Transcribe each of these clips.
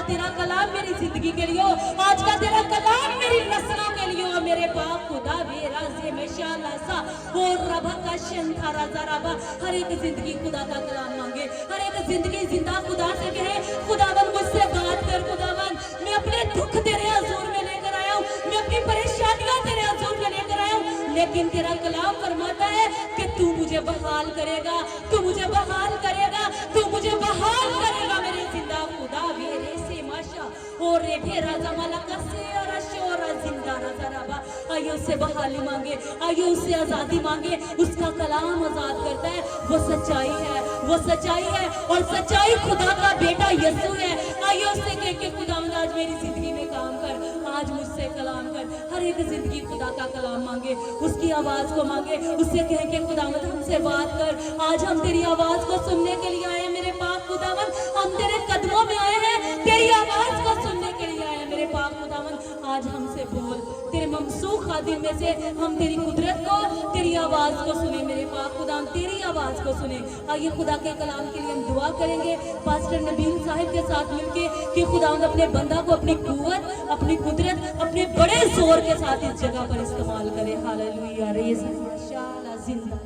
तेरा कलाम मेरी जिंदगी के लिए हो, आज का तेरा कलाम मेरी नस्लों के लिए हो मेरे पाक खुदा वे राज़े में शालासा और रबा का शंथारा जराबा। हर एक जिंदगी खुदा का कलाम मांगे, हर एक जिंदगी जिंदा खुदा से कहे खुदावन मुझसे बात कर। खुदावन मैं अपने दुख तेरे हुजूर में लेकर आया हूँ, मैं अपनी परेशानियां तेरे हुजूर में लेकर आया हूँ, लेकिन तेरा कलाम फरमाता है कि तू मुझे बहाल करेगा, तू मुझे बहाल करेगा, तू मुझे बहाल करेगा मेरे जिंदा खुदा मेरे से माशा और रे भेरा जमाला का से और अशोरा जिंदा रज़ाराबा। आइए उससे बहाली मांगे, आइए उससे आज़ादी मांगे, उसका कलाम आज़ाद करता है। वो सच्चाई है, वो सच्चाई है और सच्चाई खुदा का बेटा यीशु है। आइए उससे कह के खुदावंद आज मेरी जिंदगी में काम कर, आज मुझसे कलाम कर। हर एक जिंदगी खुदा का कलाम मांगे, उसकी आवाज को मांगे, उससे कह के खुदावंद हमसे बात कर। आज हम तेरी आवाज को सुनने के लिए आए हैं मेरे पाक खुदावंद, हम तेरे कदमों में आए हैं, तेरी आवाज को सुनने के लिए आए हैं मेरे पाक खुदावंद। आज हमसे बोल, तेरे ममसूख खादिम में से हम तेरी कुदरत को, तेरी आवाज को सुने मेरे पाक खुदा, तेरी आवाज को सुने। आइए खुदा के कलाम के लिए हम दुआ करेंगे पास्टर नबील साहिब के साथ मिलके कि खुदावंद अपने बंदा को अपनी कुव्वत, अपनी कुदरत, अपने बड़े जोर के साथ इस जगह पर इस्तेमाल करे। हालेलुया रेज़ माशाअल्लाह जिंदा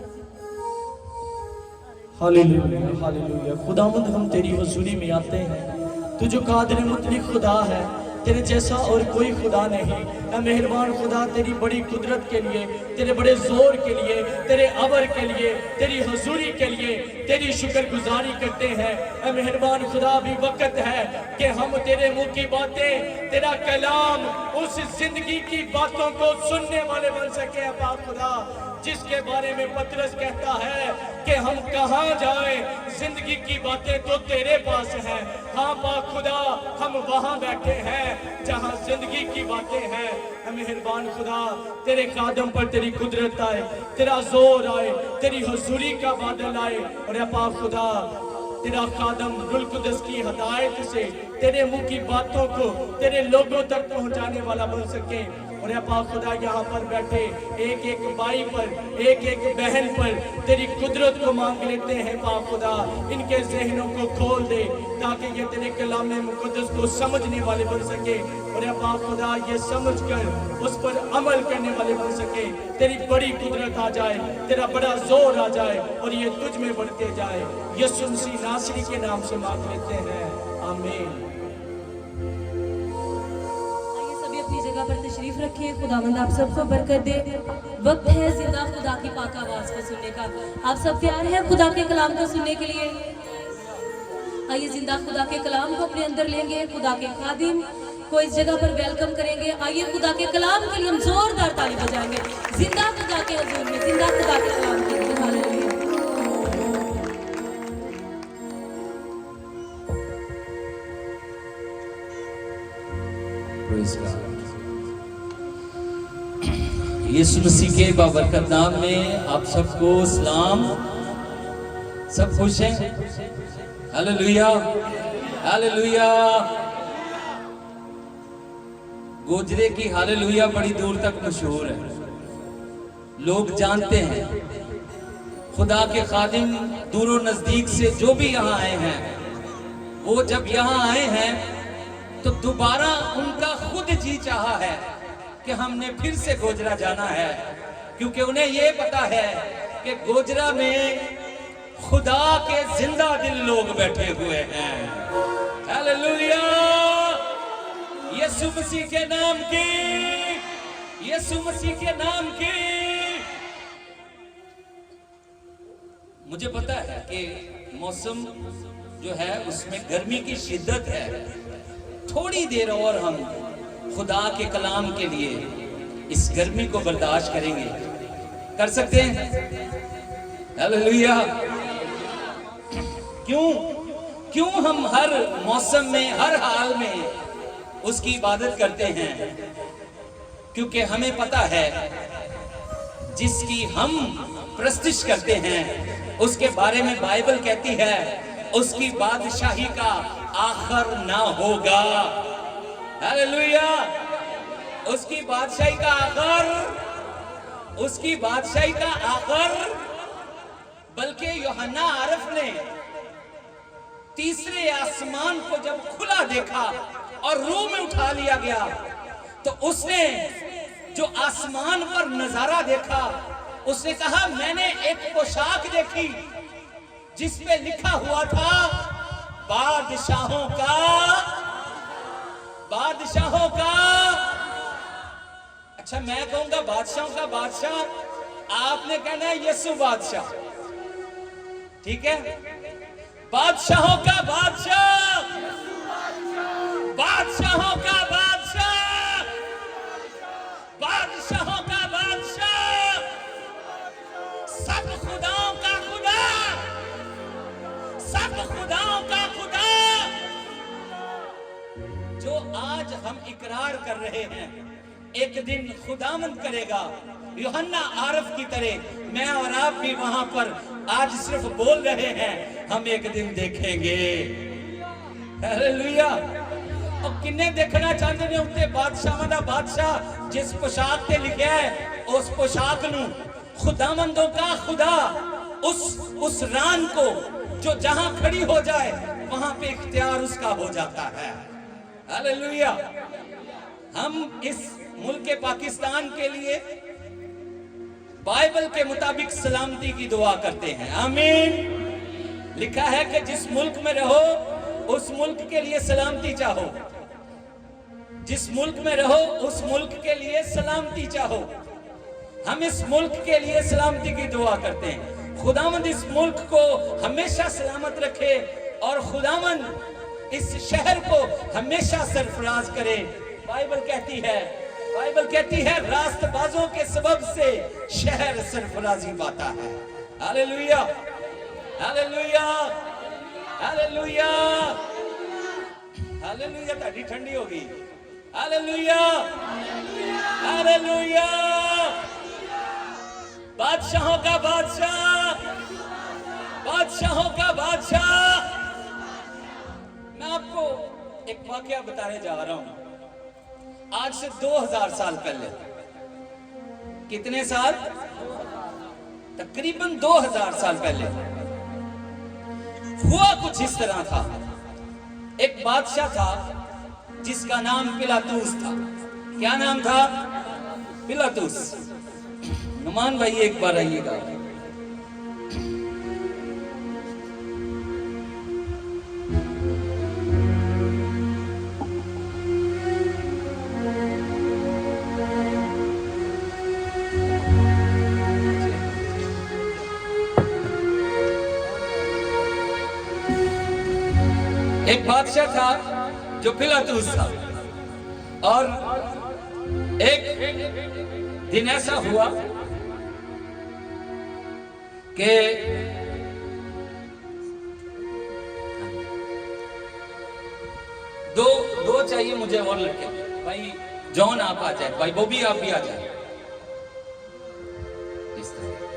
हालेलुया हालेलुया। खुदावंद हम तेरी हुजूरी में आते हैं, तू जो कादिर मुतलक खुदा है, तेरे जैसा और कोई खुदा नहीं। ऐ मेहरबान खुदा, तेरी बड़ी कुदरत के लिए, तेरे बड़े जोर के लिए, तेरे अबर के लिए, तेरी हुजूरी के लिए तेरी शुक्रगुजारी करते हैं। ऐ मेहरबान खुदा, अभी वक्त है कि हम तेरे मुंह की बातें, तेरा कलाम, उस जिंदगी की बातों को सुनने वाले बन सके। पाक खुदा, जिसके बारे में पतरस कहता है कि हम कहाँ जाएं, जिंदगी की बातें तो तेरे पास हैं। हाँ पाक खुदा, हम वहां बैठे हैं जहां जिंदगी की बातें हैं। मेहरबान खुदा, तेरे कदम पर तेरी कुदरत आए, तेरा जोर आए, तेरी हुजूरी का बादल आए और पाक खुदा तेरा कदम रुल कुदस की हदायत से तेरे मुंह की बातों को तेरे लोगों तक पहुंचाने वाला बन सके। और पाक खुदा, यहाँ पर बैठे एक एक भाई पर, एक एक बहन पर तेरी कुदरत को मांग लेते हैं। पाक खुदा, इनके जहनों को खोल दे ताकि ये तेरे कलाम मुकद्दस को समझने वाले बन सके। और पाक खुदा, ये समझ कर उस पर अमल करने वाले बन सके। तेरी बड़ी कुदरत आ जाए, तेरा बड़ा जोर आ जाए और ये तुझ में बढ़ते जाए। यीशु मसीह नासरी के नाम से मांग लेते हैं, आमीन। जगह पर तशरीफ रखिए, खुदावंद आप सबको बरकत दे। वक्त है जिंदा खुदा की पाक आवाज को सुनने का। आप सब तैयार हैं खुदा के कलाम को सुनने के लिए? आइए जिंदा खुदा के कलाम को अपने अंदर लेंगे, खुदा के खादिम को इस जगह पर वेलकम करेंगे। आइए खुदा के कलाम के लिए हम जोरदार ताली बजाएंगे, जिंदा खुदा के हुजूर में, जिंदा खुदा के कलाम के लिए। Hallelujah. Praise God. Yeshu Masih के बाबरकत नाम में आप सबको सलाम। सब खुश हैं? Hallelujah hallelujah. गोजरे की हालेलुया बड़ी दूर तक मशहूर है, लोग जानते हैं। खुदा के खादिम दूरों नजदीक से जो भी यहाँ आए हैं, वो जब यहाँ आए हैं तो दोबारा उनका खुद जी चाहा है कि हमने फिर से गोजरा जाना है, क्योंकि उन्हें यह पता है कि गोजरा में खुदा के जिंदा दिल लोग बैठे हुए हैं। हालेलुया। यीशु मसीह के नाम की, यीशु मसीह के नाम की। मुझे पता है कि मौसम जो है उसमें गर्मी की शिद्दत है। थोड़ी देर और हम खुदा के कलाम के लिए इस गर्मी को बर्दाश्त करेंगे, कर सकते हैं? हालेलुया। क्यों हम हर मौसम में, हर हाल में उसकी इबादत करते हैं? क्योंकि हमें पता है जिसकी हम प्रस्तिश करते हैं उसके बारे में बाइबल कहती है उसकी बादशाही का आखिर ना होगा। हालेलुया। उसकी बादशाही का आखिर, उसकी बादशाही का आखिर, बल्कि यूहन्ना आरिफ ने तीसरे आसमान को जब खुला देखा और रूह में उठा लिया गया, तो उसने जो आसमान पर नजारा देखा, उसने कहा मैंने एक पोशाक देखी जिस पे लिखा हुआ था बादशाहों का, बादशाहों का। अच्छा, मैं कहूंगा बादशाहों का बादशाह, आपने कहना है यीशु बादशाह, ठीक है? बादशाहों का बादशाह, बादशाहों का बादशाह, बादशाहों का बादशाह, सब खुदाओं का खुदा, सब खुदाओं का खुदा। जो आज हम इकरार कर रहे हैं, एक दिन खुदावंद करेगा। यूहन्ना आरफ की तरह मैं और आप भी वहां पर आज सिर्फ बोल रहे हैं, हम एक दिन देखेंगे। हालेलुया। और किन्ने देखना चाहते ने उत्ते बादशाह दा बादशाह जिस पोशाक ते लिखा है, उस पोशाक नू खुदावंदों का खुदा, उस रान को जो जहां खड़ी हो जाए वहां पे इख्तियार उसका हो जाता है। हालेलुया। हम इस मुल्क पाकिस्तान के लिए बाइबल के मुताबिक सलामती की दुआ करते हैं, आमीन। लिखा है कि जिस मुल्क में रहो उस मुल्क के लिए सलामती चाहो, जिस मुल्क में रहो उस मुल्क के लिए सलामती चाहो। हम इस मुल्क के लिए सलामती की दुआ करते हैं। खुदावंद इस मुल्क को हमेशा सलामत रखे और खुदावंद इस शहर को हमेशा सरफराज करे। बाइबल कहती है रास्तबाजों के सबब से शहर सरफराजी पाता है। Hallelujah, hallelujah, hallelujah, hallelujah. ताड़ी ठंडी होगी। Hallelujah, hallelujah. बादशाहों का बादशाह, बादशाहों का बादशाह। मैं आपको एक वाकया बताने जा रहा हूं। आज से 2000 साल पहले, कितने साल? तकरीबन 2000 साल पहले हुआ कुछ इस तरह था। एक बादशाह था जिसका नाम पिलातूस था। क्या नाम था? पिलातूस। नुमान भाई एक बार आइएगा। एक बादशाह था जो पिलातूस था, और एक दिन ऐसा हुआ कि दो चाहिए मुझे और लड़के। भाई जॉन आप आ जाए, भाई बॉबी आप भी आ जाए। इस तरह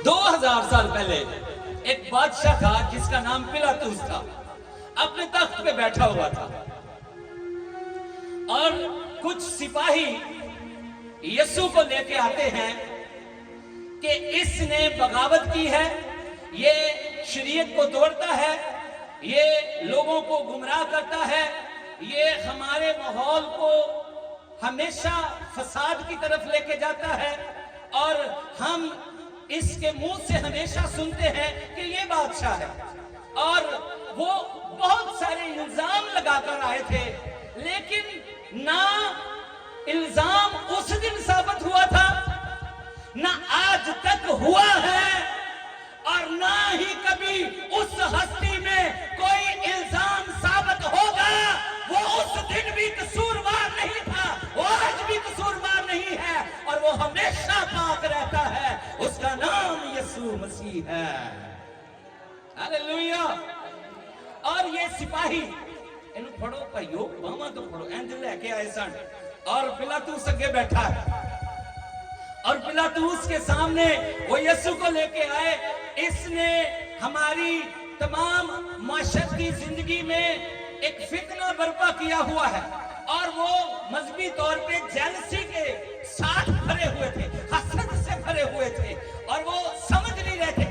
2000 साल पहले एक बादशाह था जिसका नाम पिलातूस था। अपने तख्त पे बैठा हुआ था और कुछ सिपाही यीशु को लेके आते हैं कि इसने बगावत की है, ये शरीयत को तोड़ता है, ये लोगों को गुमराह करता है, ये हमारे माहौल को हमेशा फसाद की तरफ लेके जाता है, और हम इसके मुंह से हमेशा सुनते हैं कि ये बादशाह है। और वो बहुत सारे इल्जाम लगाकर आए थे, लेकिन ना इल्जाम उस दिन साबित हुआ था, ना आज तक हुआ है, और ना ही कभी उस हस्ती में कोई इल्जाम साबित होगा। वो उस दिन भी कसूरवार नहीं था, वो आज भी कसूरवार नहीं है, और वो हमेशा पाक रहता है। उसका नाम यीशु मसीह है। हालेलुया। और ये सिपाही इन फड़ो भाइयों, बामा तो फड़ो, इंज लेके आए सन, और पिलातूस अगे बैठा है, और पिलातूस के सामने वो यीशु को लेके आए। इसने हमारी तमाम माशरती जिंदगी में एक फितना बर्पा किया हुआ है, और वो मजहबी तौर पे जेलसी के साथ भरे हुए थे, हसद से भरे हुए थे, और वो समझ नहीं रहे थे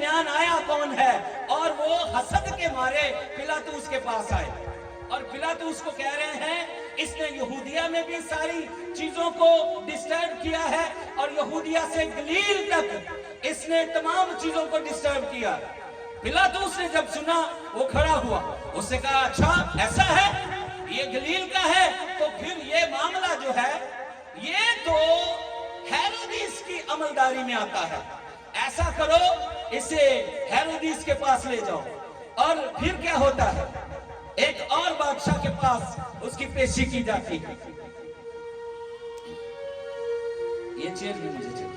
दरमियान आया कौन है, और वो हसद के मारे पिलातूस के पास आए और पिलातूस को कह रहे हैं इसने यहूदिया में भी सारी चीजों को डिस्टर्ब किया है और यहूदिया से गलील तक इसने तमाम चीजों को डिस्टर्ब किया। पिलातूस ने जब सुना वो खड़ा हुआ, उसने कहा अच्छा ऐसा है, ये गलील का है, तो फिर ये मामला जो है ये तो हेरोदिस की अमलदारी में आता है। ऐसा करो इसे हेरोदिस के पास ले जाओ। और फिर क्या होता है, एक और बादशाह के पास उसकी पेशी की जाती है। ये चेयर भी मुझे चाहिए।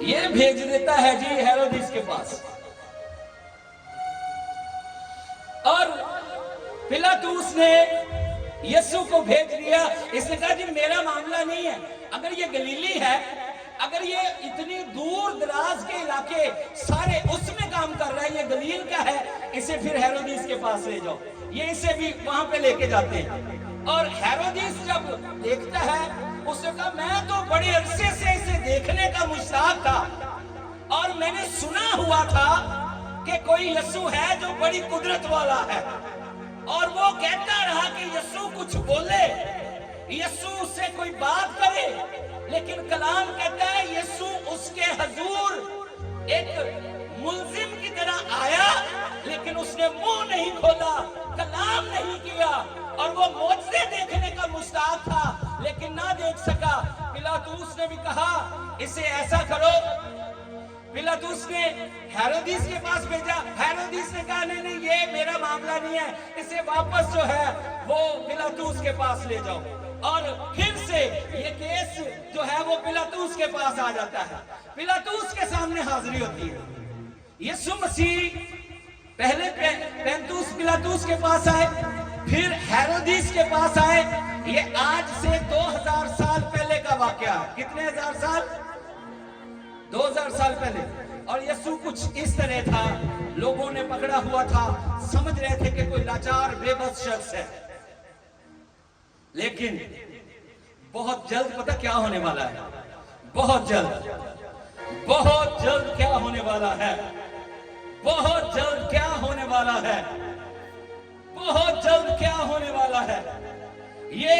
ये भेज देता है जी हेरोदिस के पास, और पिलातूस ने यीशु को भेज दिया। इसने कहा जी मेरा मामला नहीं है, अगर ये गलीली है, अगर ये इतनी दूर दराज के इलाके सारे उसमें काम कर रहा है, ये गलील का है, इसे फिर हेरोदिस के पास ले जाओ। ये इसे भी वहां पे लेके जाते हैं। और हेरोदिस जब देखता है, उसने कहा मैं तो बड़े अरसे से इसे देखने का मुश्ताक था और मैंने सुना हुआ था कि कोई यीशु है जो बड़ी कुदरत वाला है, और वो कहता रहा कि यीशु कुछ बोले, यीशु उससे कोई बात करे, लेकिन कलाम कहता है यीशु उसके हजूर एक मुल्जिम की तरह आया, लेकिन उसने मुंह नहीं खोला, कलाम नहीं किया, और वो मौजज़े देखने का मुश्ताक था लेकिन ना देख सका। पिलातूस ने भी कहा इसे ऐसा करो। पिलातूस ने हेरोदिस के पास भेजा। हेरोदिस ने कहा नहीं नहीं ये मेरा मामला नहीं है, इसे वापस जो है वो पिलातूस के पास ले जाओ। और फिर से ये केस जो है वो पिलातूस के पास आ जाता है। पिलातूस के सामने हाजिरी होती है। यीशु मसीह पहले पेंतुस पिलातूस के पास आए, फिर हेरोदिस के पास आए। ये आज से 2000 साल पहले का वाकया है। कितने हजार साल? 2000 साल पहले। और यीशु कुछ इस तरह था, लोगों ने पकड़ा हुआ था, समझ रहे थे कि कोई लाचार बेबस शख्स है। लेकिन बहुत जल्द पता क्या होने वाला है, बहुत जल्द क्या होने वाला है, बहुत जल्द क्या होने वाला है, बहुत जल्द क्या होने वाला है। ये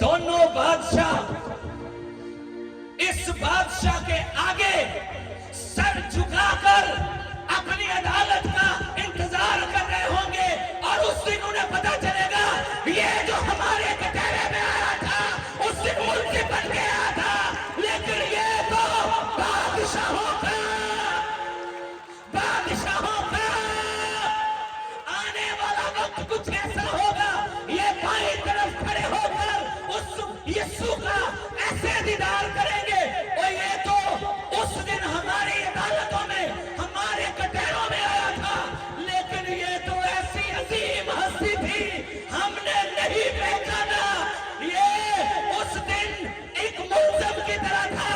दोनों बादशाह इस बादशाह के आगे सर झुकाकर अपनी अदालत का इंतजार कर रहे होंगे, और उस दिन उन्हें पता चलेगा ये जो हमारे कटहरे में आया था उस दिन मुल्क बन गया था, लेकिन ये तो बादशाहों का आने वाला वक्त कुछ ऐसा होगा, ये बाईं तरफ खड़े होकर उस यीशु का ऐसे दीदार करेंगे। और ये तो उस दिन हमारी अदालतों में हमारे कटहरों में आया था, लेकिन ये तो ऐसी अजीम हस्ती थी हमने नहीं पहचाना। ये उस दिन एक मुल्ज़िम की तरह था,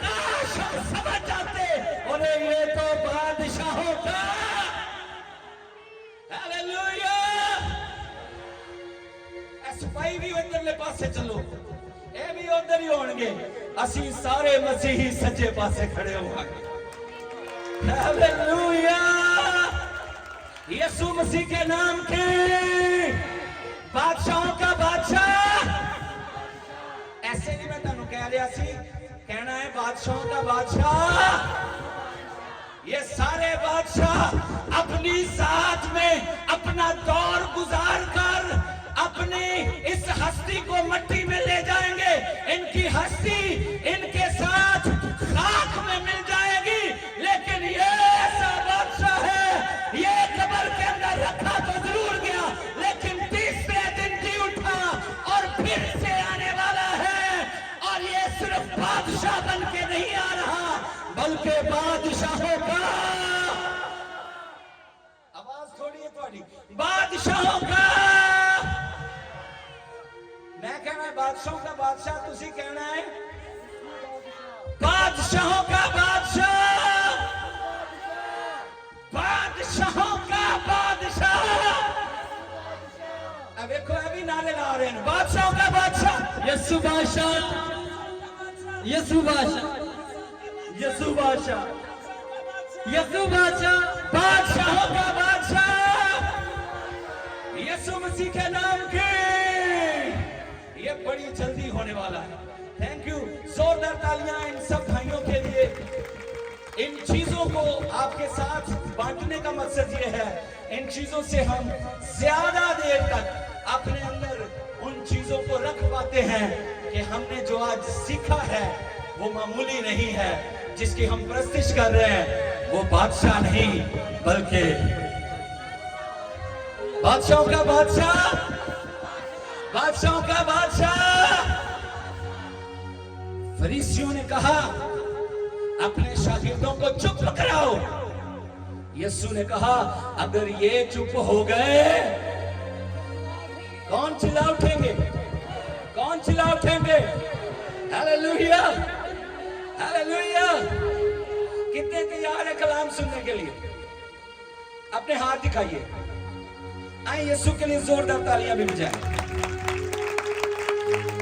काश हम समझ जाते। और ये तो बादशाहों का। हालेलुया। सिपाही भी उधरले पासे चलो, ये भी उधर ही होंगे, असी सारे मसीही सच्चे पासे खड़े होंगे। हालेलुया। यीशु मसीह के नाम के बादशाहों का बादशाह। ऐसे नहीं मैं तुहानू कह रहा सी, कहना है बादशाहों का बादशाह। ये सारे बादशाह अपनी साथ में अपना दौर गुजार कर अपनी इस हस्ती को मिट्टी में ले जाएंगे। इनकी हस्ती इनके साथ खाक में मिल जाएगी, लेकिन ये ऐसा बादशाह है, ये कब्र के अंदर रखा तो जरूर गया, लेकिन तीसरे दिन जी उठा और फिर से आने वाला है। और ये सिर्फ बादशाह बन के नहीं आ रहा, बल्कि बादशाहों का, आवाज थोड़ी है थोड़ी, बादशाहों का। मैं कहना है बादशाहों का बादशाह, तुसी कहना है बादशाहों का बादशाह, बादशाहों का बादशाह। अब देखो अभी नारे ला रहे हैं, बादशाहों का बादशाह। यीशु बादशाह, यसु बादशाह, यसु बादशाह, यसु बादशाह, बादशाहों का बादशाह यीशु मसीह के नाम की, ये बड़ी जल्दी होने वाला है। थैंक यू, जोरदार तालियां इन सब भाइयों के लिए। इन चीजों को आपके साथ बांटने का मकसद ये है, इन चीजों से हम ज्यादा देर तक अपने अंदर उन चीजों को रख पाते हैं कि हमने जो आज सीखा है वो मामूली नहीं है। जिसकी हम प्रस्तिश कर रहे हैं वो बादशाह नहीं बल्कि बादशाहों का बादशाह, बादशाहों का बादशाह। फरीसियों ने कहा अपने शागिर्दों को चुप कराओ। यीशु ने कहा अगर ये चुप हो गए कौन चिल्ला उठेंगे, कौन चिल्ला उठेंगे? Hallelujah, hallelujah. कितने तैयार है कलाम सुनने के लिए? अपने हाथ दिखाइए। आइए यीशु के लिए जोरदार तालियां भी बजाएं।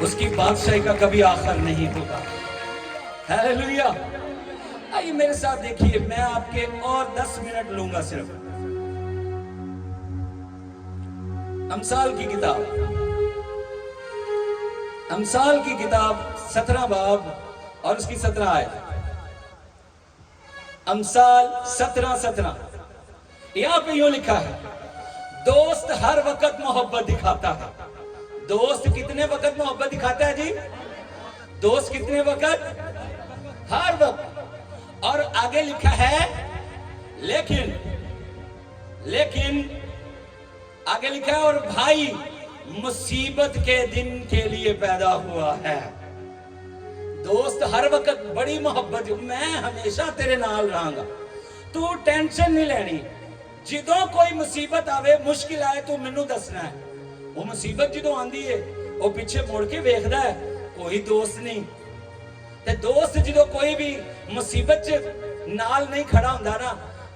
उसकी बादशाही का कभी आखिर नहीं होगा। हालेलुया। आइए मेरे साथ देखिए, मैं आपके और 10 मिनट लूंगा सिर्फ। अमसाल की किताब, अमसाल की किताब 17 बाब और उसकी 17 आयत। अमसाल 17:17 यहां पे यूं लिखा है, दोस्त हर वक्त मोहब्बत दिखाता है। दोस्त कितने वक्त मोहब्बत दिखाता है जी? दोस्त कितने वक्त? हर वक्त। और आगे लिखा है लेकिन, लेकिन आगे लिखा है और भाई मुसीबत के दिन के लिए पैदा हुआ है। दोस्त हर वक्त बड़ी मोहब्बत, मैं हमेशा तेरे नाल रहूंगा, तू टेंशन नहीं लेनी। जिदों कोई मुसीबत आवे, मुश्किल आए, तू मैनू दसना है। वो मुसीबत जिदों आंदी है वो पीछे मुड़ के वेखदा है, कोई दोस्त नहीं। ते दोस्त जिदों कोई भी मुसीबत च नाल नहीं खड़ा हुंदा ना,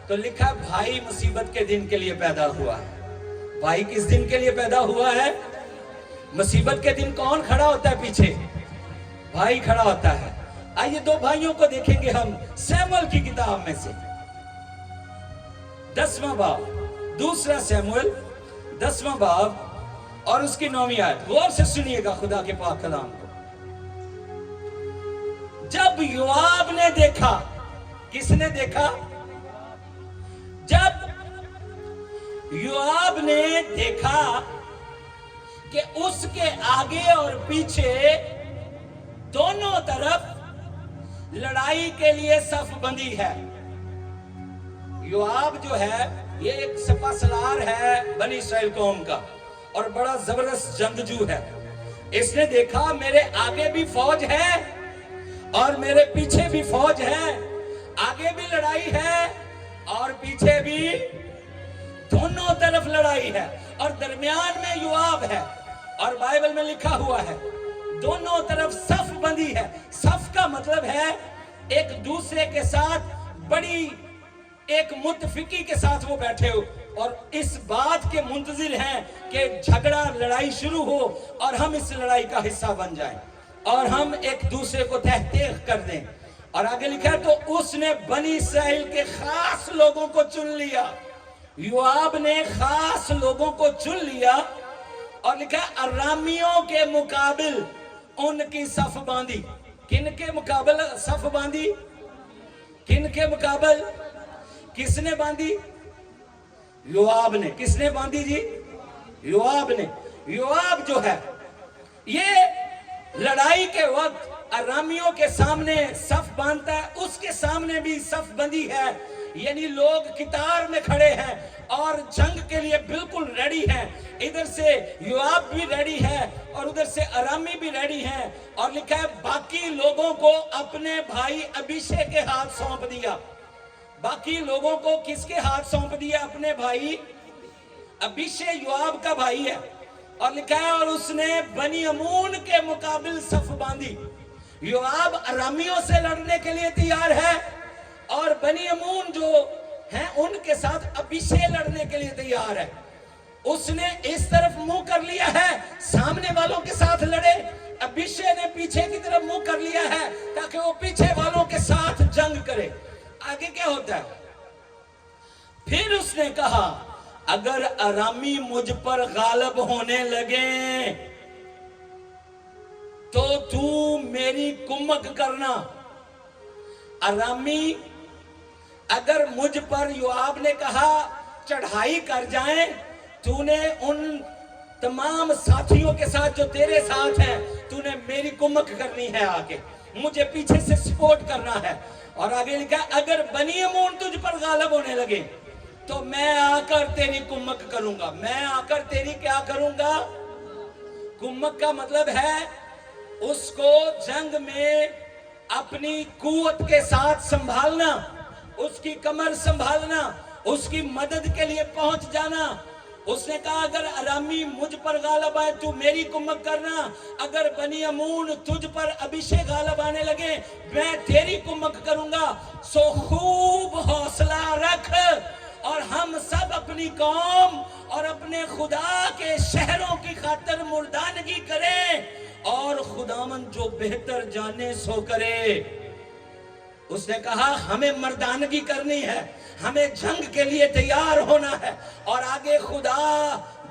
तो लिखा भाई मुसीबत के दिन के लिए पैदा हुआ है। भाई किस दिन के लिए पैदा हुआ है? मुसीबत के दिन कौन खड़ा होता है पीछे? भाई खड़ा होता है। आइए 2 भाइयों को देखेंगे हम सैमुअल की किताब में से 10वां बाब, दूसरा सैमुअल 10वां बाब और उसकी 9वीं आयत। गौर से सुनिएगा खुदा के पाक कलाम को। जब योआब ने देखा, किसने देखा? जब योआब ने देखा कि उसके आगे और पीछे दोनों तरफ लड़ाई के लिए सफ बंदी है। योआब जो है ये एक सपा सलार है बनी इस्राएल कौम का और बड़ा जबरदस्त जंगजू है। इसने देखा मेरे आगे भी फौज है और मेरे पीछे भी फौज है, आगे भी लड़ाई है और पीछे भी, दोनों तरफ लड़ाई है और दरमियान में योआब है। और बाइबल में लिखा हुआ है दोनों तरफ सफ बंदी है। सफ का मतलब है एक दूसरे के साथ बड़ी एक मुतफिकी के साथ वो बैठे हो और इस बात के मुंतजिर हैं कि झगड़ा लड़ाई शुरू हो और हम इस लड़ाई का हिस्सा बन जाएं और हम एक दूसरे को तहतीक कर दें। और आगे लिखा है तो उसने बनी इस्राएल के खास लोगों को चुन लिया। योआब ने खास लोगों को चुन लिया और लिखा अरामियों के मुकाबिल उनकी सफ बांधी। किन के मुकाबल सफ बांधी? किन के मुकाबल? किसने बांधी? योआब ने। किसने बांधी जी? योआब ने। योआब जो है ये लड़ाई के वक्त अरामियों के सामने सफ बांधता है, उसके सामने भी सफ बंदी है, यानी लोग कितार में खड़े हैं और जंग के लिए बिल्कुल रेडी हैं। इधर से योआब भी रेडी है और उधर से अरामी भी रेडी हैं। और लिखा है बाकी लोगों को अपने भाई अभिषेक के हाथ सौंप दिया। बाकी लोगों को किसके हाथ सौंप दिया? अपने भाई अभिषेक योआब का भाई है। और लिखा है और उसने बनी अमून के मुकाबिल सफ बांधी। योआब अरामियों से लड़ने के लिए तैयार है और बनी अमून जो हैं उनके साथ अभिषेक लड़ने के लिए तैयार है। उसने इस तरफ मुंह कर लिया है, सामने वालों के साथ लड़े। अभिषेक ने पीछे की तरफ मुंह कर लिया है ताकि वो पीछे वालों के साथ जंग करे। आगे क्या होता है? फिर उसने कहा, अगर अरामी मुझ पर गालिब होने लगे तो तू मेरी कुमक करना। अरामी अगर मुझ पर, योआब ने कहा, चढ़ाई कर जाएं, तूने उन तमाम साथियों के साथ जो तेरे साथ हैं, तूने मेरी कुमक करनी है, आके मुझे पीछे से सपोर्ट करना है। और आगे लिखा, अगर बनी अमून तुझ पर गालिब होने लगे तो मैं आकर तेरी कुमक करूंगा। मैं आकर तेरी क्या करूंगा? कुमक का मतलब है उसको जंग में अपनी कुवत के साथ संभालना, उसकी कमर संभालना, उसकी मदद के लिए पहुंच जाना। उसने कहा, अगर अरामी मुझ पर गालिब आए तू मेरी कुमक करना, अगर बनी अमून तुझ पर अभिषेक गालिब आने लगे मैं तेरी कुमक करूंगा। सो खूब हौसला रख और हम सब अपनी कौम और अपने खुदा के शहरों की खातिर मुर्दानगी करें और खुदावन जो बेहतर जाने सो करे। उसने कहा, हमें मर्दानगी करनी है, हमें जंग के लिए तैयार होना है और आगे खुदा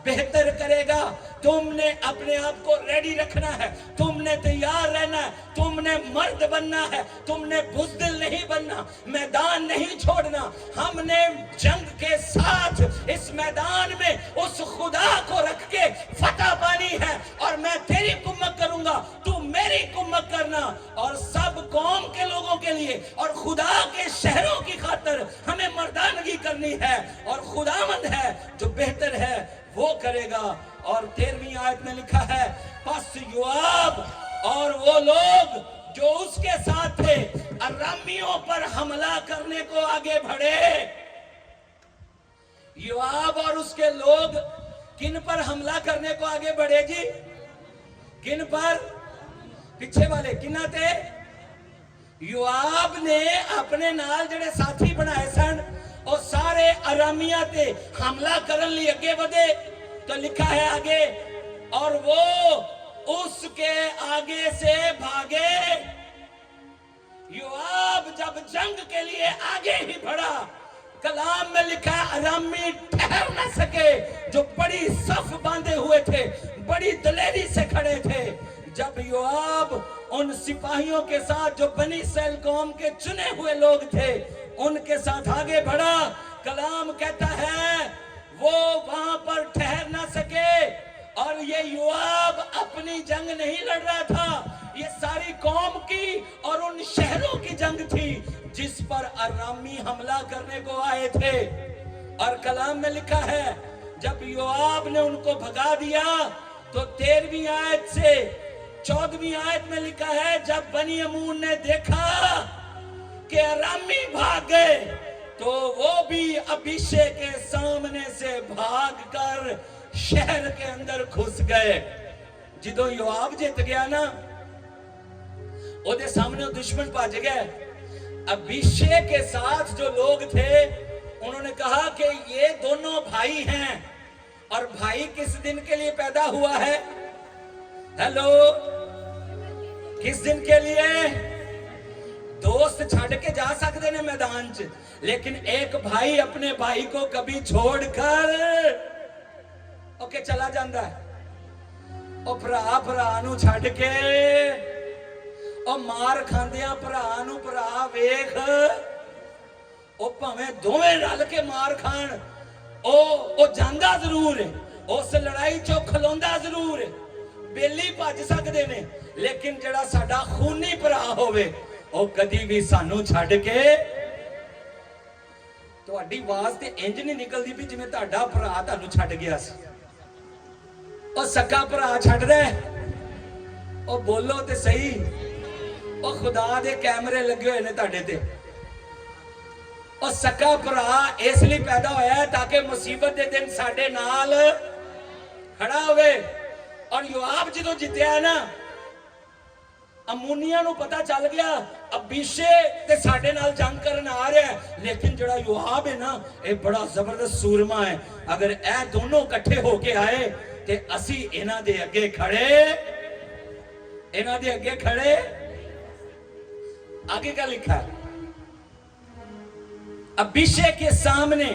बेहतर करेगा। तुमने अपने आप को रेडी रखना है, तुमने तैयार रहना है, तुमने मर्द बनना है, तुमने बुज़दिल नहीं बनना, मैदान नहीं छोड़ना। हमने जंग के साथ इस मैदान में उस खुदा को रख के फतह पानी है और मैं तेरी कुम्मत करूंगा, तू मेरी कुम्मत करना। और सब कौम के लोगों के लिए और खुदा के शहरों की खातिर हमें मर्दानगी करनी है और खुदावंद है जो बेहतर है वो करेगा। और 13वीं आयत में लिखा है, बस योआब और वो लोग जो उसके साथ थे अरामियों पर हमला करने को आगे बढ़े। योआब और उसके लोग किन पर हमला करने को आगे बढ़े जी? किन पर? पीछे वाले किन्ना थे? योआब ने अपने नाल जड़े साथी बनाए सन और सारे अरामिया थे हमला करने लिए अगे बढ़े। तो लिखा है आगे, और वो उसके आगे से भागे। योआब जब जंग के लिए आगे ही बढ़ा, कलाम में लिखा है अरामी ठहर न सके, जो बड़ी सफ बांधे हुए थे, बड़ी दलेरी से खड़े थे। जब योआब उन सिपाहियों के साथ जो बनी इस्राएल कौम के चुने हुए लोग थे उनके साथ आगे बढ़ा, कलाम कहता है वो वहां पर ठहर ना सके। और ये योआब अपनी जंग नहीं लड़ रहा था, ये सारी कौम की और उन शहरों की जंग थी जिस पर अरामी हमला करने को आए थे। और कलाम में लिखा है, जब योआब ने उनको भगा दिया तो 13वीं आयत से 14वीं आयत में लिखा है, जब बनी अमून ने देखा कि अरामी भाग गए तो वो भी अभिषेक के सामने से भागकर शहर के अंदर घुस गए। जिदों योआब जित गया ना, ओदे सामने दुश्मन भज गए। अभिषेक के साथ जो लोग थे उन्होंने कहा कि ये दोनों भाई हैं। और भाई किस दिन के लिए पैदा हुआ है? हेलो, किस दिन के लिए? दोस्त छड़ के जा सकते ने मैदान च, लेकिन एक भाई अपने भाई को कभी छोड़कर ओके चला जाता है। ओ भरा भरा नू छड़ के, ओ मार खांदिया भरा नू भरा वेख, ओ भावें दोवें रल के मार खान, ओ जांदा जरूर है, उस लड़ाई चो खलोंदा जरूर है, बेली भज सकते ने, लेकिन जड़ा साडा खूनी भरा होवे ओ कदी भी सानू छड़ के। तुहाडी आवाज ते इंज नहीं निकलदी भी जिवें तुहाडा भरा तुहानू छड़ गया सी। ओ सक्का भरा छड़ दे, ओ बोलो ते सही। ओ खुदा दे कैमरे लगे हुए ने तुहाडे ते। ओ सक्का भरा इसलिए पैदा होया है ताकि मुसीबत दे दिन साडे नाल खड़ा होवे। और योआब जदों जितया ना, ਅਮੋਨੀਆ ਨੂੰ ਪਤਾ ਚੱਲ ਗਿਆ ਅਬੀਸ਼ੇ ਤੇ ਸਾਡੇ ਨਾਲ ਜੰਗ ਕਰਨ ਆ ਰਿਹਾ ਹੈ, ਲੇਕਿਨ ਜਿਹੜਾ ਯੋਆਬ ਹੈ ਨਾ ਇਹ ਬੜਾ ਜ਼ਬਰਦਸਤ ਸੂਰਮਾ ਹੈ। ਅਗਰ ਇਹ ਦੋਨੋਂ ਇਕੱਠੇ ਹੋ ਕੇ ਆਏ ਤੇ ਅਸੀਂ ਇਹਨਾਂ ਦੇ ਅੱਗੇ ਖੜੇ आगे क्या लिखा है? अबीशे के सामने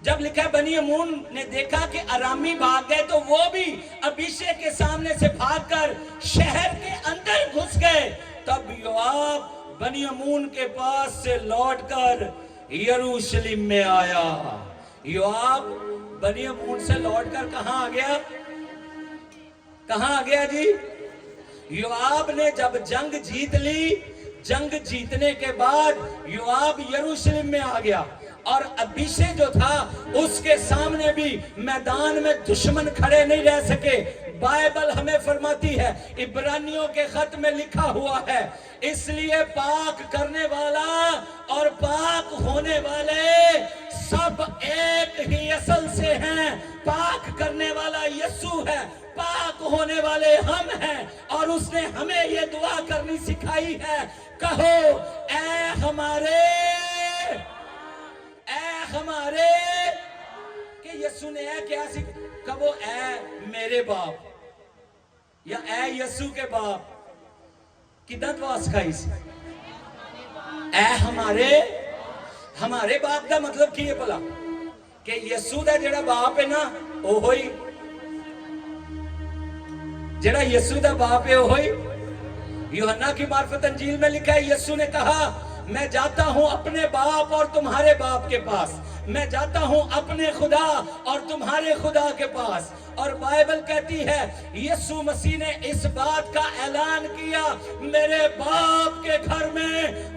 जब लिखा है बनी अमून ने देखा कि अरामी भाग गए तो वो भी अबीशे के सामने से भागकर शहर के अंदर घुस गए। तब योआब बनी अमून के पास से लौटकर यरूशलेम में आया। योआब बनी अमून से लौटकर कहां आ गया? कहां आ गया जी? योआब ने जब जंग जीत ली, जंग जीतने के बाद योआब यरूशलेम में आ गया और अबीशे जो था उसके सामने भी मैदान में दुश्मन खड़े नहीं रह सके। बाइबल हमें फरमाती है, इब्रानियों के खत में लिखा हुआ है, इसलिए पाक करने वाला और पाक होने वाले सब एक ही असल से हैं। पाक करने वाला यीशु है, पाक होने वाले हम हैं और उसने हमें ये दुआ करनी सिखाई है, कहो ऐ हमारे कि यीशु ने ऐ क्या कहो ऐ मेरे बाप या ऐ यीशु के बाप किदा दुआ सिखाई सी? ऐ हमारे बाप का मतलब की है भला कि यीशु का जेड़ा बाप है ना ओहो ही जेड़ा यीशु का बाप है ओहो ही। यूहन्ना की मार्फत अंजील में लिखा है, यीशु ने कहा मैं जाता हूं अपने बाप और तुम्हारे बाप के पास, मैं जाता हूं अपने खुदा और तुम्हारे खुदा के पास। और बाइबल कहती है यीशु मसीह ने इस बात का ऐलान किया, मेरे बाप के घर में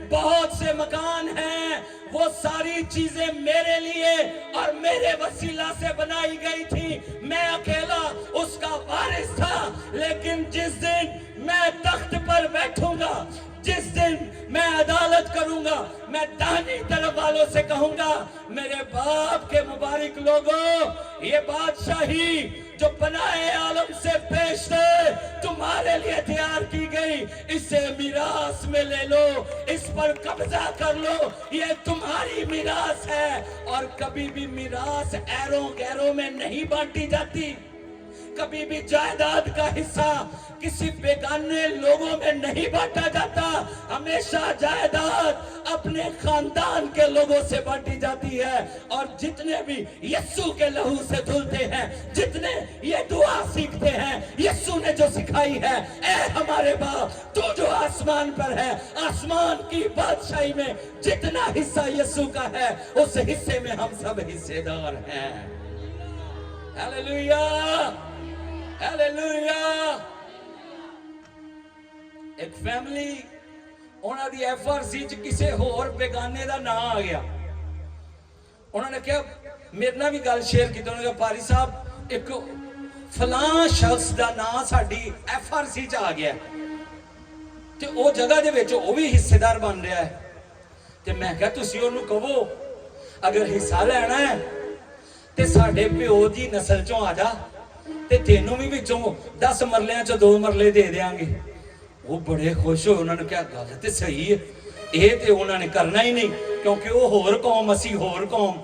बहुत से मकान हैं, वो सारी चीजें मेरे लिए और मेरे वसीला से बनाई गई थी। मैं अकेला उसका वारिस था, लेकिन जिस दिन मैं तख्त पर बैठूंगा, जिस दिन मैं अदालत करूंगा, मैं दाहिनी तरफ वालों से कहूंगा, मेरे बाप के मुबारक लोगों, ये बादशाही जो बनाए आलम से पेश है तुम्हारे लिए तैयार की गई, इसे मिरास में ले लो, इस पर कब्जा कर लो, ये तुम्हारी मिरास है। और कभी भी मिरास ऐरों गैरों में नहीं बांटी जाती, कभी भी जायदाद का हिस्सा किसी बेगाने लोगों में नहीं बांटा जाता, हमेशा जायदाद अपने खानदान के लोगों से बांटी जाती है। और जितने भी यीशु के लहू से धुलते हैं, जितने ये दुआ सीखते हैं, यीशु ने जो सिखाई है, ऐ हमारे बाप तू जो आसमान पर है, आसमान की बादशाही में जितना हिस्सा यीशु का है उस हिस्से में हम सब हिस्सेदार हैं। Hallelujah, hallelujah. एक फैमिली उन्होंने दी एफआरसी च किसी होर बेगाने का नाम आ गया, उन्होंने कहा मेरे नाल भी गल शेयर की, उन्होंने कहा पारी साहब एक फलां शख्स का नाम साडी एफआरसी च आ गया ते वो जगह दे विच वो भी हिस्सेदार बन रहा है। ते मैं कहा तुसी उन्होंने कहो अगर हिस्सा लेना है ते साडे प्यो दी नस्ल चों आ जा ते तेनों भी विचों 10 मरलियां चों 2 मरले दे देंगे। वो बड़े खुश हो, उन्होंने क्या गल तो सही है, ये तो उन्होंने करना ही नहीं क्योंकि वो होर कौम असी होर कौम।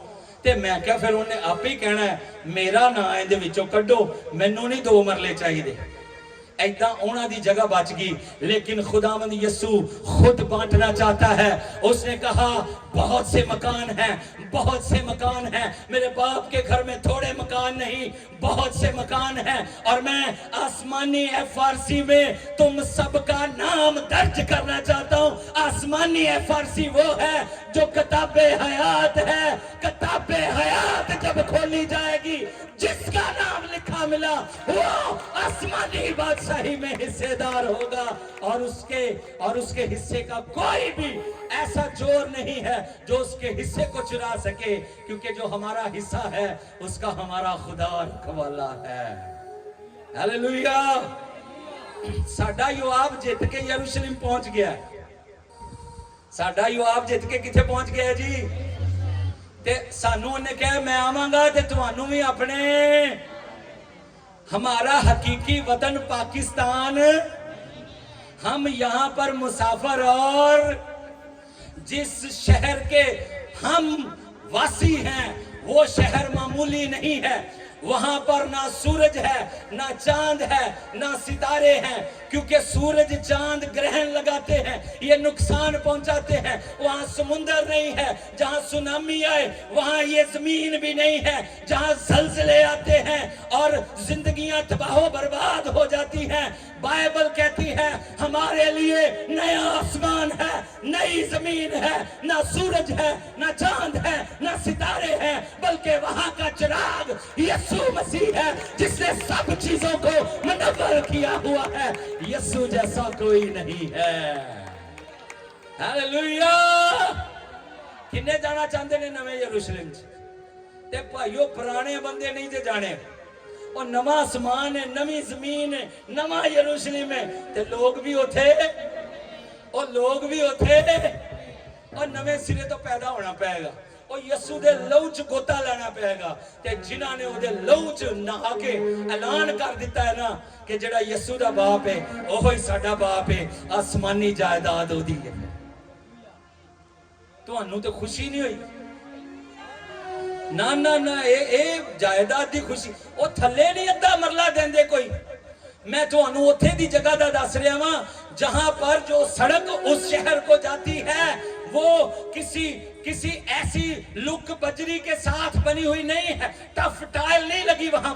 ते मैं क्या फिर उन्हें आप ही कहना है मेरा नाम इहदे विचों कड्डो, मैनू नहीं 2 मरले चाहिए। ऐदा उन्हां दी जगह बच गई, लेकिन खुदावंद यीशु खुद बांटना चाहता है। उसने कहा बहुत से मकान हैं, बहुत से मकान हैं, मेरे बाप के घर में थोड़े मकान नहीं, बहुत से मकान हैं, और मैं आसमानी एफआरसी में तुम सबका नाम दर्ज करना चाहता हूं। आसमानी एफआरसी वो है जो किताबे हयात है। किताबे हयात जब खोली जाएगी, जिसका नाम लिखा मिला वो आसमानी बादशाही में हिस्सेदार होगा, और उसके हिस्से का कोई भी ऐसा जोर नहीं है जो उसके हिस्से को चुरा सके, क्योंकि जो हमारा हिस्सा है उसका हमारा खुदा रखवाला है। हालेलुया। साडा योआब जित के यरूशलेम पहुंच गया, साडा योआब जित के किथे पहुंच गया जी? ते सानू उन्हें कहा मैं आवांगा ते तुहानू भी अपने, हमारा हकीकी वतन पाकिस्तान, हम यहाँ पर मुसाफिर, और जिस शहर के हम वासी हैं वो शहर मामूली नहीं है। वहां पर ना सूरज है, ना चांद है, ना सितारे हैं, क्योंकि सूरज चांद ग्रहण लगाते हैं, ये नुकसान पहुंचाते हैं। वहां समुंदर नहीं है, जहां सुनामी आए वहां ये जमीन भी नहीं है, जहां जलजले आते हैं और जिंदगियां तबाह बर्बाद हो जाती हैं। बाइबल कहती है हमारे लिए नया आसमान है, नई जमीन है, ना सूरज है, ना चांद है, ना सितारे हैं, बल्कि वहां का चिराग यीशु मसीह है, जिसने सब चीजों को मुनव्वर किया हुआ है। यीशु जैसा कोई नहीं है। हालेलुया। किन्ने जाना चाहते ने नवे यरूशलेम ते भाइयों, पुराने बंदे नहीं ते जाने। और नवा आसमान है, नवी जमीन है, नवा यरूशलेम है, ते लोग भी उथे, और लोग भी उथे, और नवे सिरे तो पैदा होना पड़ेगा। और यीशु दे लहू च गोता लेना पड़ेगा, ते जिन्हां ने ओदे लहू च नहा के ऐलान कर दिता है ना कि जेड़ा यीशु दा बाप है ओहो ही साडा बाप है, आसमानी जायदाद ओदी है। तुहानू तो खुशी नहीं हुई? ना ना ना, ए जायदाद दी खुशी ओ थल्ले नहीं अद्धा मरला देंदे कोई। मैं तुहानू उथे दी जगह दा दस रहा हां जहां पर जो सड़क उस शहर को जाती है वो किसी ऐसी लुक बजरी के साथ बनी हुई नहीं है, टफ टाइल नहीं लगी वहां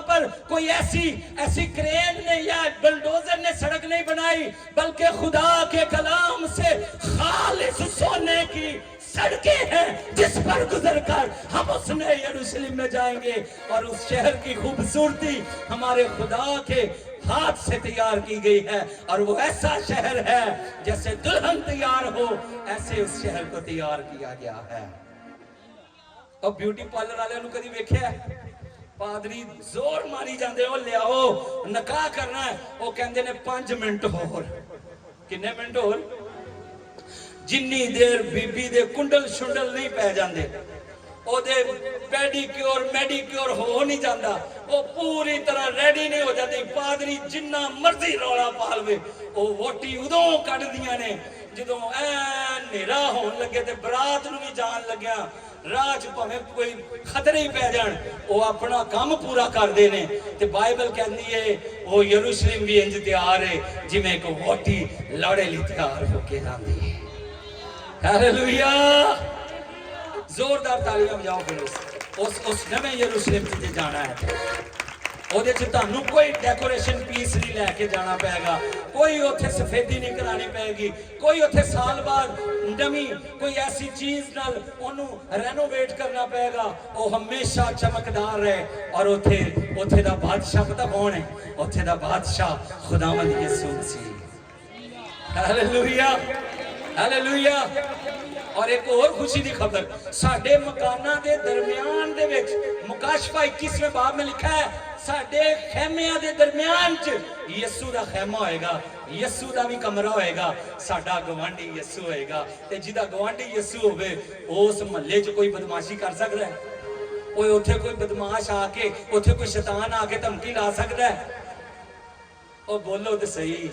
पर कोई ऐसी क्रेन ने या बुलडोजर ने सड़क नहीं बनाई, बल्कि खुदा के कलाम से खालिस सोने की सड़कें हैं जिस पर गुजरकर हम उस नए यरूशलेम में जाएंगे। और उस शहर की खूबसूरती हमारे खुदा के हाथ से तैयार की गई है, और वो ऐसा शहर है जैसे दुल्हन तैयार हो, ऐसे उस शहर को तैयार किया गया है। और ब्यूटी पार्लर वाले कभी वेख्या पादरी जोर मारी जाते हो लियाओ नकाह करना है, वो कहते ने 5 मिनट होर। किन्ने मिनट होर? जिन्नी देर बीबी दे कुंडल शुंडल नहीं पै जाते, ओदे पेडिक्योर मेडिक्योर हो नहीं जाता, वो पूरी तरह रेडी नहीं हो जाती। पादरी जिन्ना मर्जी रौला पा लवे, वो वोटी उदों कढ़ दियां ने जदों नेरा होन लगे ते बरात नूं भी जान लग्या राह च भावें कोई खतरे ही पै जाण, वो अपना काम पूरा करदे ने। ते बाइबल कहंदी है वो यरूशलेम भी इंज तैयार है जिवें एक वोटी लाड़े लई तैयार होके जांदी है। हालेलुया। जोरदार तालियां बजाओ फिर उस नवे यरूशलेम च जाना है। ओदे च तानू कोई डेकोरेशन पीस नहीं लेके जाना पेगा, कोई उथे सफेदी नहीं करानी पेगी, कोई उथे साल बाद नवी कोई ऐसी चीज नाल ओनू रेनोवेट करना पेगा, वो हमेशा चमकदार रहे। और उथे दा बादशाह पता कौन है? उथे दा बादशाह खुदावंद यीशु मसीह। Hallelujah hallelujah. और एक और खुशी की खबर, साडे मकाना दे दरमियान दे विच मुकाशफा 21वें बाब में लिखा है साडे खैमियां दे दरमियान च यीशु दा खैमा होएगा, यीशु दा भी कमरा होएगा, साडा गवांडी यीशु होएगा। ते जिदा गवांडी यीशु होवे उस महल्ले च कोई बदमाशी कर सकदा है? कोई उथे कोई बदमाश आके उथे कोई शैतान आके धमकी ला सकदा है? और बोलो तो सही,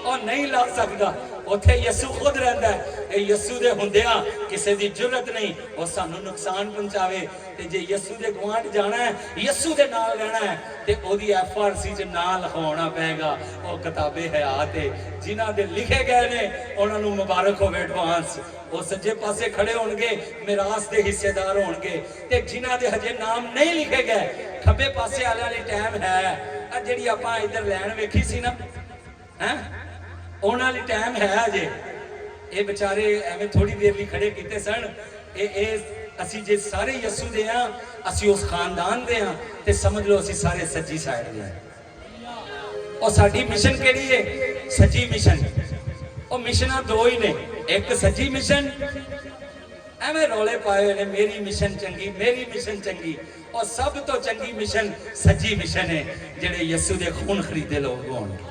और नहीं ला सकता। उथे यीशु खुद रहता है। यीशु दे हुंदिया किसी की जरूरत नहीं वो सानू नुकसान पहुंचावे। ते जे यीशु दे गवांढ जाना है, यीशु दे नाल रहना है, ते ओदी एफआरसी च नाल लिखाउणा पेगा। वो किताबे हयात है जिन्हां दे लिखे गए ने, उन्हां नू मुबारक होवे एडवांस। वो सज्जे पासे खड़े होणगे, मिरास दे हिस्सेदार होणगे। ते जिन्हां दे हजे नाम नहीं लिखे गए, खब्बे पासे वाले वाली टाइम है जिहड़ी आपां इधर लैन वेखी सी ना, हैं आने वाली टाइम है अजे। ये बेचारे एवं थोड़ी देर लिए खड़े किए सन। असी जे सारे यीशु दे हां, असी उस खानदान दे हां, ते समझ लो असी सारे सज्जी साइड दे हां। और साडी मिशन केड़ी है? सज्जी मिशन। और मिशना दो ही ने, एक सज्जी मिशन, एवं रौले पाए ने मेरी मिशन चंगी, मेरी मिशन चंगी। और सब तो चंगी मिशन सज्जी मिशन है जेड़े यीशु दे खून खरीदे लोग होणगे।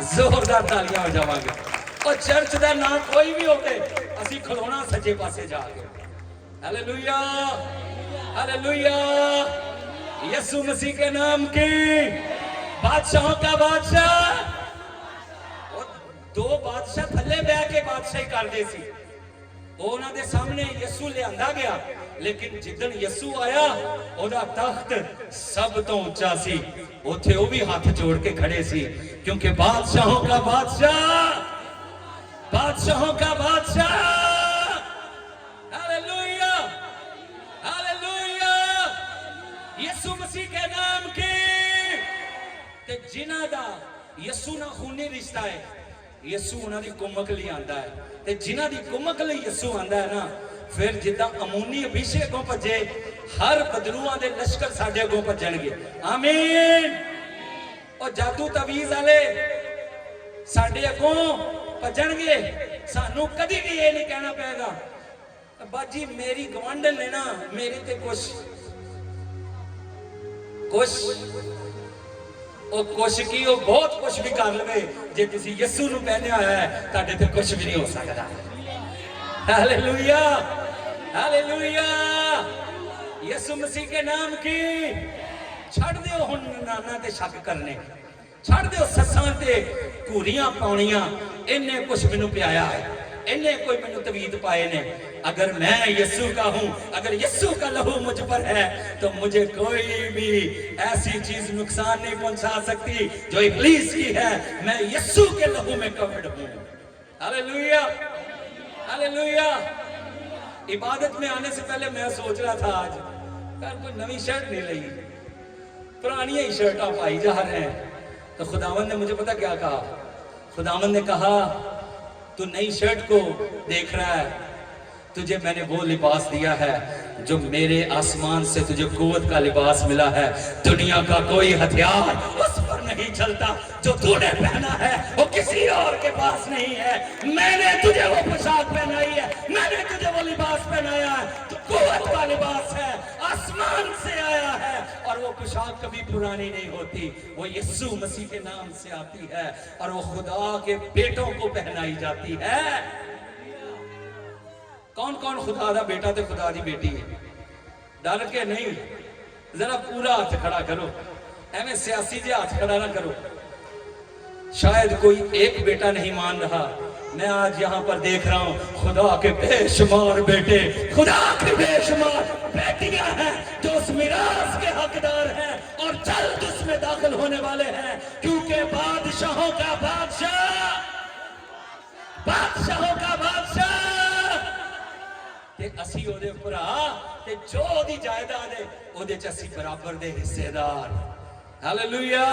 जोरदार तालियां हो जावांगे। और चर्च का नाम कोई भी होते असी खलोना सज्जे पासे जाके। Hallelujah hallelujah. यीशु मसीह के नाम की बादशाहों का बादशाह दो बादशाह थले बह के बादशाही करते सी, ਉਹਨਾਂ ਦੇ ਸਾਹਮਣੇ ਯਿਸੂ ਲਿਆਂਦਾ ਗਿਆ, ਲੇਕਿਨ ਜਿੱਦਣ ਯਿਸੂ ਆਇਆ ਉਹਦਾ ਤਖਤ ਸਭ ਤੋਂ ਉੱਚਾ ਸੀ, ਉੱਥੇ ਉਹ ਵੀ ਹੱਥ ਜੋੜ ਕੇ ਖੜੇ ਸੀ, ਕਿਉਂਕਿ ਬਾਦਸ਼ਾहों का बादशाह, बादशाहों का बादशाह, हालेलुया हालेलुया, यीशु मसीह के नाम की। ਤੇ ਜਿਨ੍ਹਾਂ ਦਾ ਯਿਸੂ ਨਾਲ ਖੂਨੀ ਰਿਸ਼ਤਾ ਹੈ, ਯਿਸੂ ਉਹਨਾਂ ਦੀ ਕੁਮਕ ਲਈ ਆਂਦਾ ਹੈ, ਤੇ ਜਿਨ੍ਹਾਂ ਦੀ ਕੁਮਕ ਲਈ ਯਿਸੂ ਆਂਦਾ ਹੈ ਨਾ, ਫਿਰ ਜਿੱਦਾਂ ਅਮੂਨੀ ਅਭਿਸ਼ੇਕ ਅੱਗੋਂ ਭੱਜੇ, ਹਰ ਬਦਲੂਆਂ ਦੇ ਲਸ਼ਕਰ ਸਾਡੇ ਅੱਗੋਂ ਭੱਜਣਗੇ। ਆਮੀਨ। ਉਹ ਜਾਦੂ ਤਵੀਜ਼ ਵਾਲੇ ਸਾਡੇ ਅੱਗੋਂ ਭੱਜਣਗੇ, ਸਾਨੂੰ ਕਦੀ ਵੀ ਇਹ ਨਹੀਂ ਕਹਿਣਾ ਪਏਗਾ ਬਾਜੀ ਮੇਰੀ ਗਵੰਡਨ ਨੇ ਨਾ ਮੇਰੇ ਤੇ ਕੁਛ ਉਹ ਕੁਛ ਕੀ, ਉਹ ਬਹੁਤ ਕੁਛ ਵੀ ਕਰ ਲਵੇ, ਜੇ ਤੁਸੀਂ ਯਿਸੂ ਨੂੰ ਪਹਿਨਿਆ ਹੋਇਆ ਹੈ ਤੁਹਾਡੇ ਤੇ ਕੁਛ ਵੀ ਨਹੀਂ ਹੋ ਸਕਦਾ। हालेलुया हालेलुया, यीशु मसीह के नाम की। छड़ दिओ हुण नाना ते शक करने, छड़ दिओ सस्सां ते घूरियां पाउणियां, इन्ने कुछ मैनू पियाया है, इन्ने कोई मैनू तवीत पाए ने। अगर मैं यीशु का हूं, अगर यीशु का लहू मुझ पर है, तो मुझे कोई भी ऐसी चीज नुकसान नहीं पहुंचा सकती जो इब्लीस की है। मैं यीशु के लहू में कवर्ड हूं। Hallelujah hallelujah. इबादत में आने से पहले मैं सोच रहा था आज यार कोई नवी शर्ट नहीं ली, पुरानी ही शर्ट आप पाई जा रहे हैं। तो खुदावंद ने मुझे पता क्या कहा, खुदावंद ने कहा तू नई शर्ट को देख रहा है, तुझे मैंने वो लिबास दिया है जो मेरे आसमान से तुझे कुव्वत का लिबास मिला है। दुनिया का कोई हथियार उस पर नहीं चलता जो तूने पहना है, वो किसी और के पास नहीं है। मैंने तुझे वो पोशाक पहनाई है, मैंने तुझे वो लिबास पहनाया है, तो कुव्वत का लिबास है, आसमान से आया है, और वो पोशाक कभी पुरानी नहीं होती। वो यीशु मसीह के नाम से आती है और वो खुदा के बेटों को पहनाई जाती है। कौन कौन खुदा दा बेटा ते खुदा दी बेटी है? डर के नहीं, जरा पूरा हाथ खड़ा करो, एवं सियासी जे हाथ खड़ा ना करो। शायद कोई एक बेटा नहीं मान रहा, मैं आज यहाँ पर देख रहा हूँ खुदा के बेशुमार बेटे, खुदा की बेशुमार बेटियां हैं जो उस मिरास के हकदार हैं और जल्द उसमें दाखिल होने वाले हैं, क्योंकि बादशाहों का बादशाह, बादशाहों का बादशाह ते असी ओदे भरा ते जो ओदी जायदाद है ओदे च असी बराबर दे हिस्सेदार। हालेलुया।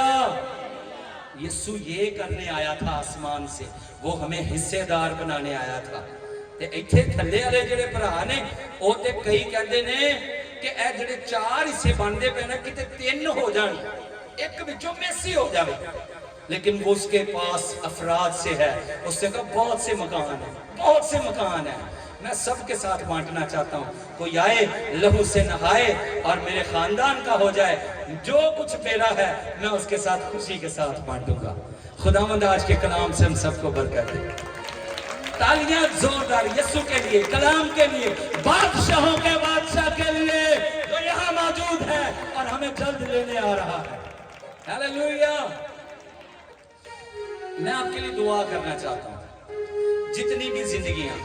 यीशु ये करने आया था आसमान से, वो हमें हिस्सेदार बनाने आया था। ते इत्थे थल्ले वाले जेड़े भरा ने ओ ते कई कहंदे ने कि ए जेड़े चार हिस्से बनदे पे ना किते तीन हो जाण, एक विचों मेसी हो जावे, लेकिन वो उसके पास अफराद से है, उससे कहा बहुत से मकान है, बहुत से मकान है, मैं सबके साथ बांटना चाहता हूँ। कोई आए लहू से नहाए और मेरे खानदान का हो जाए, जो कुछ मेरा है मैं उसके साथ खुशी के साथ बांटूंगा। खुदावंद आज के कलाम से हम सबको बरकत दे। तालियां जोरदार यीशु के लिए, कलाम के लिए, बादशाहों के बादशाह के लिए जो यहाँ मौजूद है और हमें जल्द लेने आ रहा है। हालेलुया। मैं आपके लिए दुआ करना चाहता हूँ, जितनी भी जिंदगियां